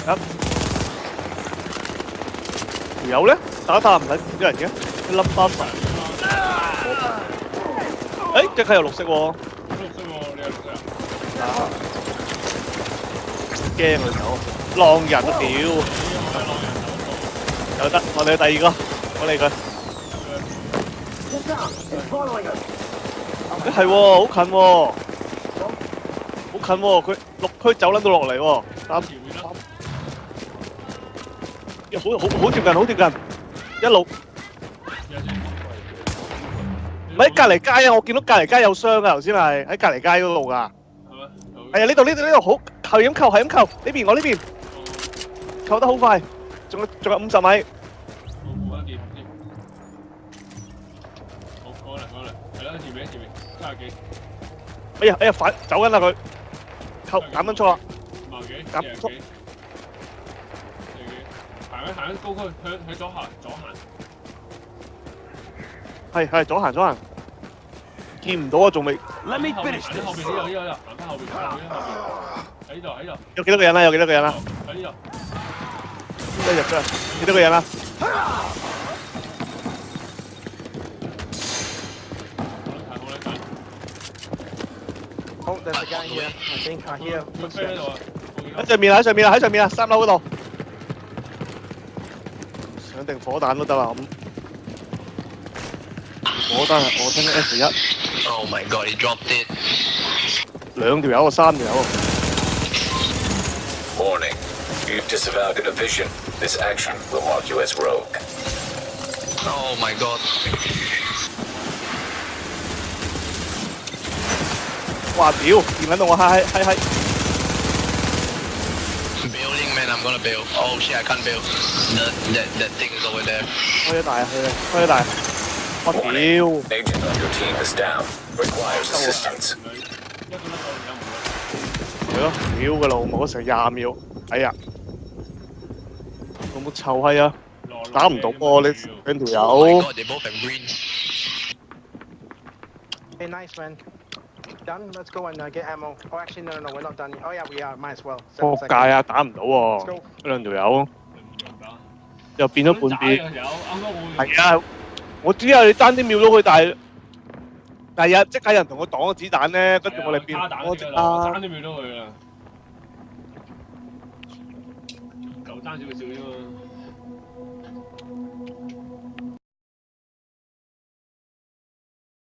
條友咧打唔睇啲人嘅，一粒巴神。誒，隻佢有綠色喎。綠色喎，你有綠色啊？驚佢走，浪人啊屌！有得，我哋去第二個，我理佢。係喎，好近喎，好近喎，佢六區走撚到落嚟喎，好貼近，好貼近，一路。唔係喺隔離街啊！我見到隔離街有箱啊，頭先係喺隔離街嗰度㗎。係啊，呢度好，係咁扣，呢邊我呢邊，扣得好快，仲有50米。好，過嚟，係啦，前面30幾。哎呀，反走緊啦佢，減緊速啦， 50幾，減速。行緊高區，向左行。係左行，見唔到啊，仲未。Let me finish。行後邊呢度，行翻後邊。喺度。有幾多個人啊？喺呢度。一入咗，幾多個人啊？Oh, there's a guy here. I think I hear 佢飛喺度啊！喺上面啊，3樓嗰度。上定火彈都得啦咁。火彈係我聽 F1。Oh my god, he dropped it. 2條友啊，3條友。Warning. You've disavowed a division. This action will mark you as rogue. Oh my god. 哇屌！見緊到我嗨！ Building, man, I'm gonna build. Oh shit, I can't build. That thing is over there. 開咗大。我屌！ Agent on your team is down. Requires assistance. 係咯，屌嘅老母，成20秒。哎呀！有冇臭閪啊？打唔到喎，你2條 Oh my 友。 god, they both have green. Hey, nice man. Done. Let's go and get ammo. Oh, actually, no, we're not done yet. Oh yeah, we are. Might as well. 撲街啊！打唔到喎，嗰2條友又變咗半邊。係啊，我知啊，你單啲秒到佢，但係即刻有人同我擋個子彈咧，跟住我哋變我隻爭啲秒到佢啊！就爭少少啫嘛。